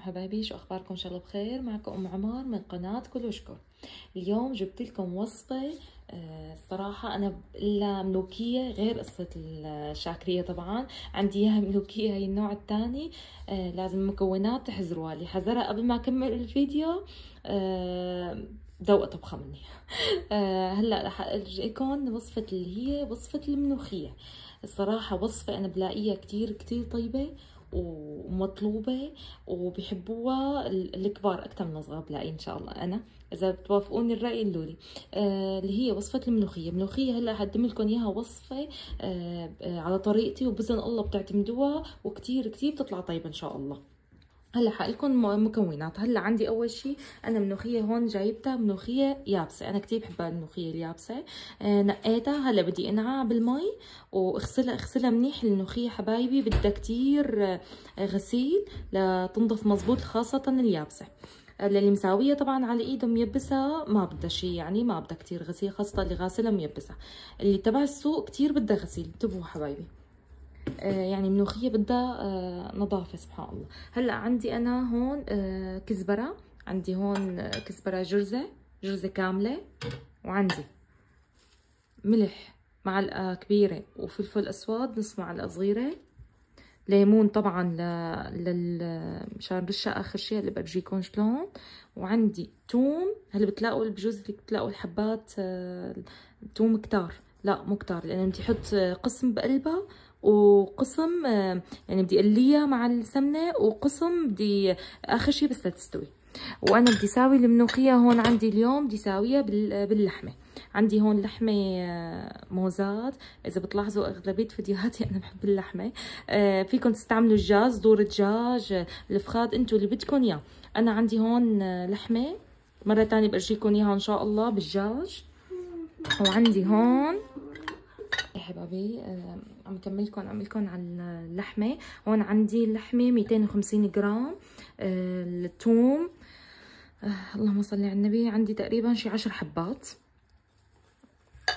حبايبي، شو اخباركم؟ ان شاء الله بخير. معكم ام عمر من قناه كلوشكو. اليوم جبت لكم وصفه الصراحه انا الا ملوكيه، غير قصه الشاكريه. طبعا عندي اياها ملوكيه، هي النوع الثاني. لازم مكونات تحذروها، اللي حذرها قبل ما اكمل الفيديو ذوقة طبخه مني. هلا رح ارجيكم وصفه اللي هي وصفه الملوخيه. الصراحه وصفه انا بلاقيها كتير كتير طيبه ومطلوبة وبيحبوها الكبار أكثر من الصغار، بلاقي إن شاء الله. أنا إذا بتوافقوني الرأي قولولي. اللي هي وصفة الملوخية. هلا هقدم لكم إياها وصفة على طريقتي، وبإذن الله بتعتمدوها وكتير كتير بتطلع طيبة إن شاء الله. هلا حقلكم مكونات. هلا عندي اول شيء انا ملوخيه هون جايبتها ملوخيه يابسه، انا كثير بحبها الملوخيه اليابسه. نقيتها. هلا بدي انقعها بالمي واغسلها منيح. الملوخيه حبايبي بدها كثير غسيل لتنضف مزبوط، خاصه اليابسه. اللي مساويه طبعا على ايده ميبسه ما بدها شيء، يعني ما بدها كثير غسيل، خاصه اللي غاسلها ميبسه. اللي تبع السوق كثير بدها غسيل، انتبهوا حبايبي. يعني ملوخية بدها نظافة سبحان الله. هلا عندي انا هون كزبرة، عندي هون كزبرة جرزة كاملة، وعندي ملح معلقة كبيرة، وفلفل اسود نص معلقة صغيرة، ليمون طبعا مشان رشة اخر شيء اللي برجيكم شلون. وعندي توم. هلا بتلاقوا بجوز بتلاقوا الحبات توم كتار، لا مو كتار، لانه بدي احط قسم بقلبها وقسم يعني بدي اقليها مع السمنه، وقسم بدي اخر شيء بس لتستوي. وانا بدي ساوي الملوخيه هون عندي اليوم بدي ساويها باللحمه. عندي هون لحمه موزات. اذا بتلاحظوا اغلبيه فيديوهاتي انا بحب اللحمه. فيكم تستعملوا الدجاج، صدور الدجاج، الفخاد، انتم اللي بدكم اياه. انا عندي هون لحمه، مره ثانيه برجيكم اياها ان شاء الله بالدجاج. وعندي هون يا حبايبي عم اعملكم على اللحمه. هون عندي اللحمه 250 جرام. الثوم اللهم صل على النبي عندي تقريبا شي 10 حبات.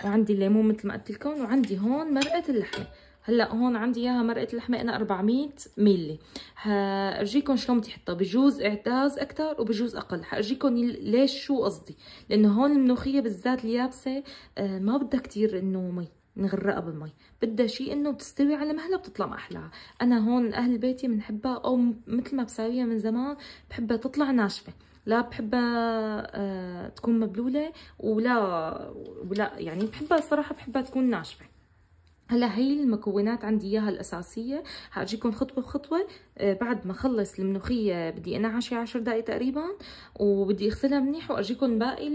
وعندي الليمون مثل ما قلت لكم. وعندي هون مرقه اللحمه. هلا هون عندي اياها مرقه اللحمه انا 400 ملي. هارجيكم شلون بدي احطها، بجوز اعتاز اكثر وبجوز اقل. حارجيكم ليش شو قصدي، لانه هون الملوخيه بالذات اليابسه ما بدها كثير انه مي نغرقها بالمي، بدها شيء انه بتستوي على مهلها بتطلع ما احلاها. انا هون اهل بيتي بنحبها، او مثل ما بساويها من زمان بحبها تطلع ناشفه، لا بحبها تكون مبلوله، ولا يعني بحبها صراحه بحبها تكون ناشفه. هلا هي المكونات عندي اياها الاساسيه، هاجيكم خطوه بخطوه. بعد ما اخلص الملوخيه بدي انقعها شي 10 دقائق تقريبا، وبدي اغسلها منيح، واجيكم باقي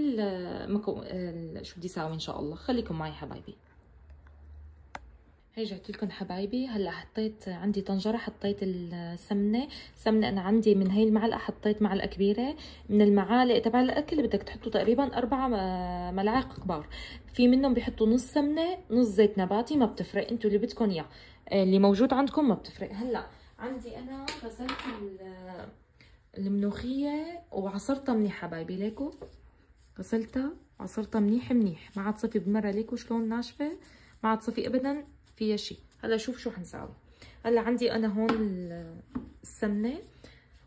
شو بدي اساوي ان شاء الله. خليكم معي حبايبي. هي جبت لكم حبايبي. هلا حطيت عندي طنجره، حطيت السمنه. انا عندي من هي المعلقه حطيت معلقه كبيره. من المعالق تبع الاكل بدك تحطوا تقريبا 4 ملعقه كبار. في منهم بيحطوا نص سمنه نص زيت نباتي، ما بتفرق، انتوا اللي بدكم اياه، اللي موجود عندكم ما بتفرق. هلا عندي انا غسلت الملوخيه وعصرتها منيح حبايبي، ليكو غسلتها وعصرتها منيح منيح، ما عاد صفي بالمره، ليكو شلون ناشفه، ما عاد صفي ابدا فيها شيء. هلا شوف شو حنساوي. هلا عندي انا هون السمنه،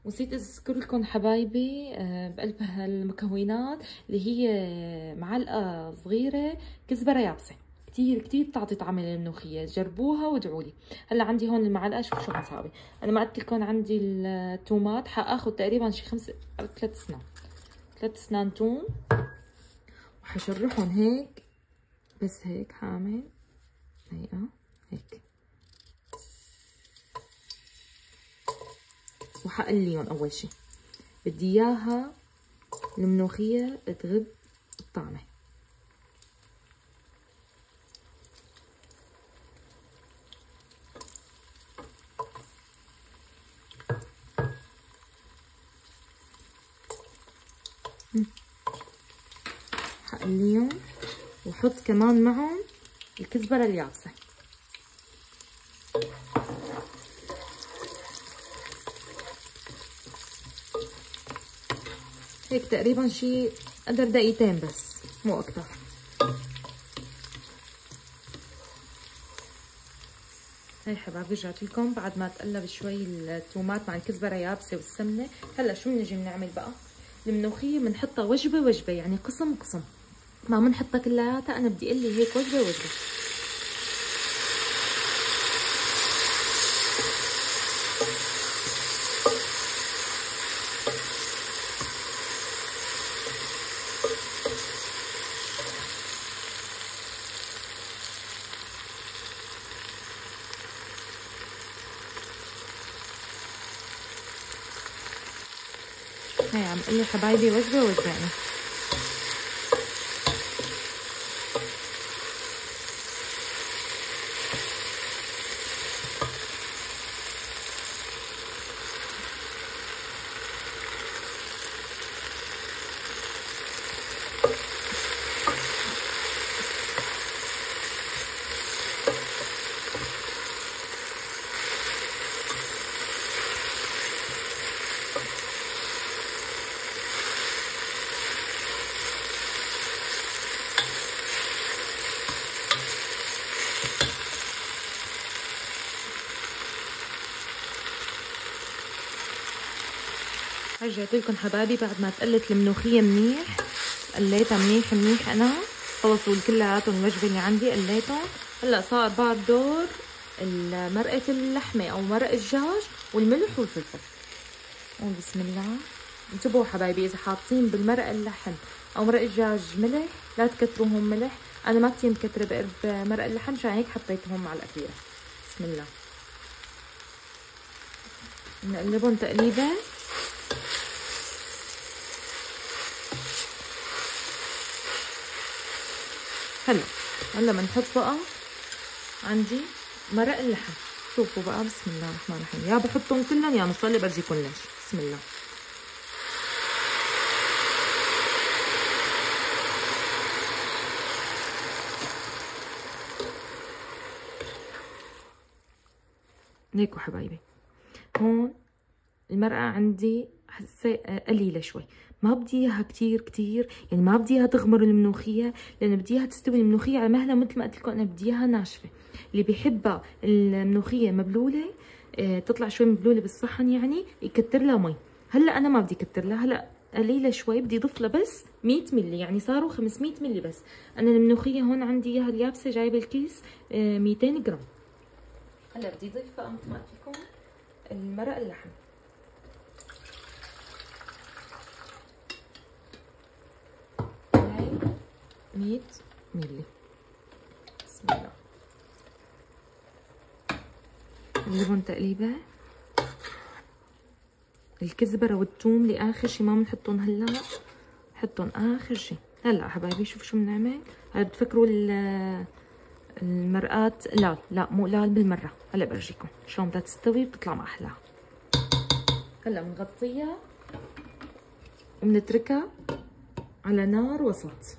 ونسيت اذكر لكم حبايبي بقلب هالمكونات اللي هي معلقه صغيره كزبره يابسه، كتير كتير بتعطي طعم للملوخيه، جربوها وادعوا لي. هلا عندي هون المعلقه، شوف شو حنساوي. انا ما قلت لكم عندي التومات، حاخذ تقريبا شي 5 أو 3 اسنان، 3 اسنان توم، وحشرحهم هيك بس هيك حامل هيك، وحقليهم. اول شي بدي اياها الملوخيه تغب الطعمه. حقليهم وحط كمان معهم الكزبره اليابسه. هيك تقريبا شي قدر دقيقتين بس مو اكتر. هاي حبايبي رجعت لكم بعد ما تقلب شوي التومات مع الكزبره يابسه والسمنه. هلا شو بنجي بنعمل بقى؟ الملوخيه بنحطها وجبه وجبه، يعني قسم قسم، ما بنحطها كلياتها. انا بدي اقلي هيك وجبه وجبه. هاي عم قلي حبايبي وجبه وجبه يعني. رجعت لكم حبايبي بعد ما تقلت الملوخيه منيح، قليتها منيح منيح. انا خلصوا كلياتهم الوجبه اللي عندي قليتهم. هلا صار بعد دور مرقه اللحمه او مرق الدجاج والملح والفلفل. بسم الله. انتبهوا حبايبي، اذا حاطين بالمرق اللحم او مرق الدجاج ملح لا تكتروهم ملح. انا ما كثير مكتره بقرب مرق اللحم، عشان هيك حطيتهم مع الاخيره. بسم الله. نقلبهم تقليبه. هلا بنحط بقى عندي مرق اللحم. شوفوا بقى، بسم الله الرحمن الرحيم. يا بحطهم كلهم يا نصلي برجيكم ليش. بسم الله. هيكوا حبايبي، هون المرقة عندي هسه قليلة شوي، ما بدي اياها كتير كتير، يعني ما بدي اياها تغمر الملوخية، لأنه بدي اياها تستوي الملوخية على مهلها. مثل ما قلت لكم أنا بدي اياها ناشفة. اللي بيحبها الملوخية مبلولة، تطلع شوي مبلولة بالصحن، يعني يكتر لها مي. هلا أنا ما بدي كتر لها، هلا قليلة شوي، بدي اضيف لها بس 100 ملي، يعني صاروا 500 ملي بس. أنا الملوخية هون عندي اياها اليابسة جايبة الكيس 200 جرام. هلا بدي اضيف بقى مثل ما قلت لكم المرق اللحم. هاي 100 ملي. بسم الله. نقلبهم تقليبه. الكزبره والثوم لاخر شي، ما بنحطهم هلا، حطهم اخر شي. هلا حبايبي شوفوا شو بنعمل. هلا بتفكروا المرقات لا مو قلال بالمره. هلا برجيكم شلون بدها تستوي بتطلع ما احلاها. هلا بنغطيها وبنتركها على نار وسط.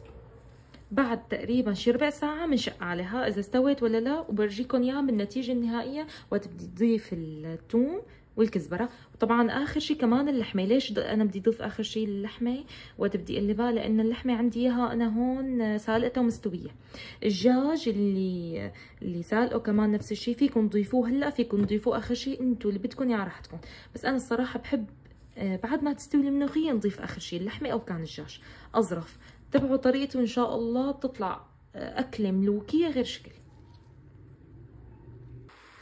بعد تقريبا شي ربع ساعة بنشق عليها إذا استوت ولا لا، وبرجيكم إياها بالنتيجة النهائية وقت بدي تضيف الثوم والكزبرة. وطبعا آخر شي كمان اللحمة. ليش أنا بدي أضيف آخر شي اللحمة وقت بدي أقلبها؟ لأن اللحمة عندي إياها أنا هون سالقتها ومستوية. الدجاج اللي سالقه كمان نفس الشي، فيكم تضيفوه هلا، فيكم تضيفوه آخر شي، انتو اللي بدكم يا راحتكم. بس أنا الصراحة بحب بعد ما تستوي الملوخية نضيف آخر شي اللحمة أو كان الدجاج، أظرف. تبعوا طريقته ان شاء الله بتطلع اكله ملوكيه غير شكل.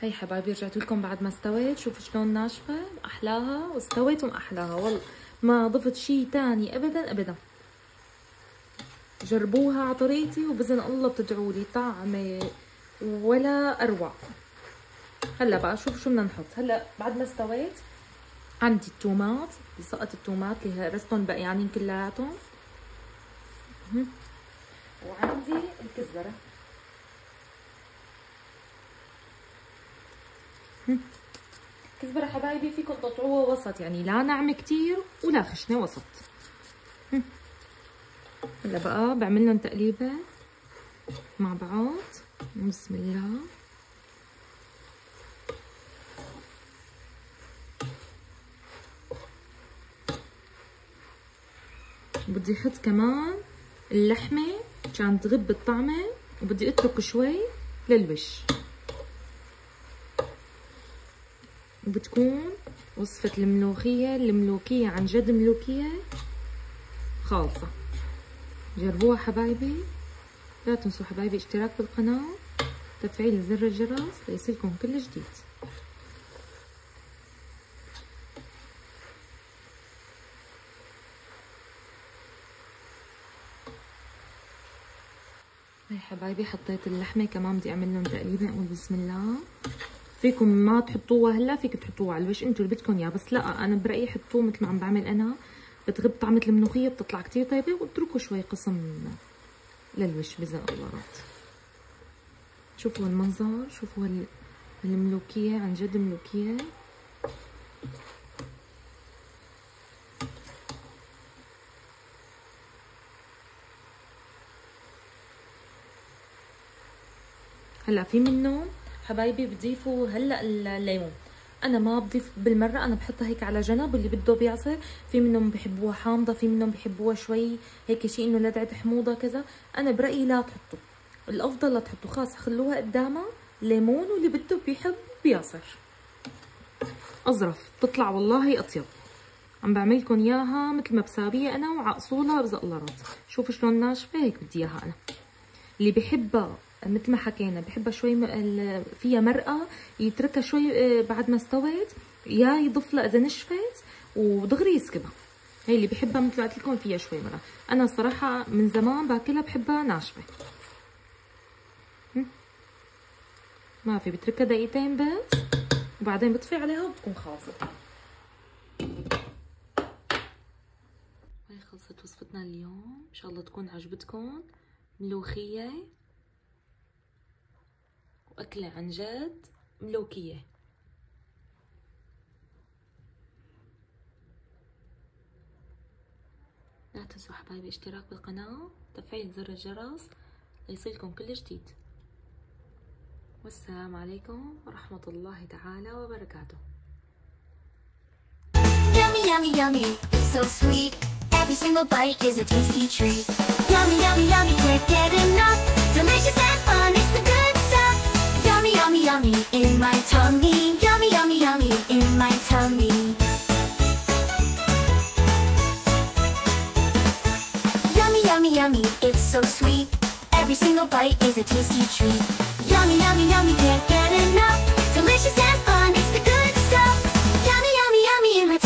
هي حبايبي رجعت لكم بعد ما استوت. شوفوا شلون ناشفه، احلاها واستوت واحلاها والله. ما ضفت شيء ثاني ابدا ابدا. جربوها على طريقتي وباذن الله بتدعوا لي طعمه ولا اروع. هلا بقى شوف شو بدنا نحط. هلا بعد ما استويت عندي التومات، سقط التومات اللي هرستهم بقيانين كلياتهم، وعندي الكزبرة. الكزبرة حبايبي فيكم تقطعوها وسط، يعني لا ناعمة كتير ولا خشنة، وسط. هلا بقى بعمل لهم تقليبة مع بعض. بسم الله. بدي احط كمان اللحمة عشان تغب الطعمة، وبدي اترك شوي للوش. وبتكون وصفة الملوكية عن جد ملوكية خالصة. جربوها حبايبي. لا تنسوا حبايبي اشتراك بالقناة، تفعيل زر الجرس ليصلكم كل جديد. هاي حبايبي حطيت اللحمة كمان، بدي اعمل لهم تقليبة. نقول بسم الله. فيكم ما تحطوها هلا، فيك تحطوها على الوش انتوا اللي بدكم اياه، بس لا انا برأيي حطوه مثل ما عم بعمل انا، بتغب طعمة الملوخية، بتطلع كتير طيبة، واتركوا شوي قسم للوش بزغلرات. شوفوا المنظر، شوفوا الملوكية عن جد ملوكية. هلا في منه حبايبي بضيفوا هلا الليمون، انا ما بضيف بالمره، انا بحطها هيك على جنب، واللي بده بيعصر. في منهم بحبوها حامضه، في منهم بحبوها شوي هيك شيء انه لدعه حموضه كذا. انا برايي لا تحطوا، الافضل لا تحطوا، خاص خلوها قدامها ليمون، واللي بده بيحب بيعصر. اظرف بتطلع والله اطيب. عم بعملكم اياها مثل ما بساويها انا، وعقصولها بزقلرات. شوفوا شلون ناشفه، هيك بدي اياها انا. اللي بحبها مثل ما حكينا بحبها شوي فيها مرقه، يتركها شوي بعد ما استوت، يا يضيف لها اذا نشفت ودغري يسكبها. هي اللي بحبها مثل ما قلت لكم فيها شوي مرقه. انا صراحه من زمان باكلها بحبها ناشفه. ما في، بتركها دقيقتين بس وبعدين بطفي عليها وبتكون خالصة. هاي خلصت وصفتنا اليوم، ان شاء الله تكون عجبتكم. ملوخية وأكلة عن جد ملوكية. لا تنسوا حبايبي اشتراك بالقناة، تفعيل زر الجرس ليصلكم كل جديد. والسلام عليكم ورحمة الله تعالى وبركاته. Yummy, yummy, yummy, so sweet. Every single bite is a tasty treat. Yummy, yummy, yummy, can't get enough. Delicious and fun, it's the good stuff. Yummy, yummy, yummy, in my tummy. Yummy, yummy, yummy, in my tummy. Yummy, yummy, yummy, it's so sweet. Every single bite is a tasty treat. Yummy, yummy, yummy, can't get enough. Delicious and fun, it's the good stuff. Yummy, yummy, yummy in my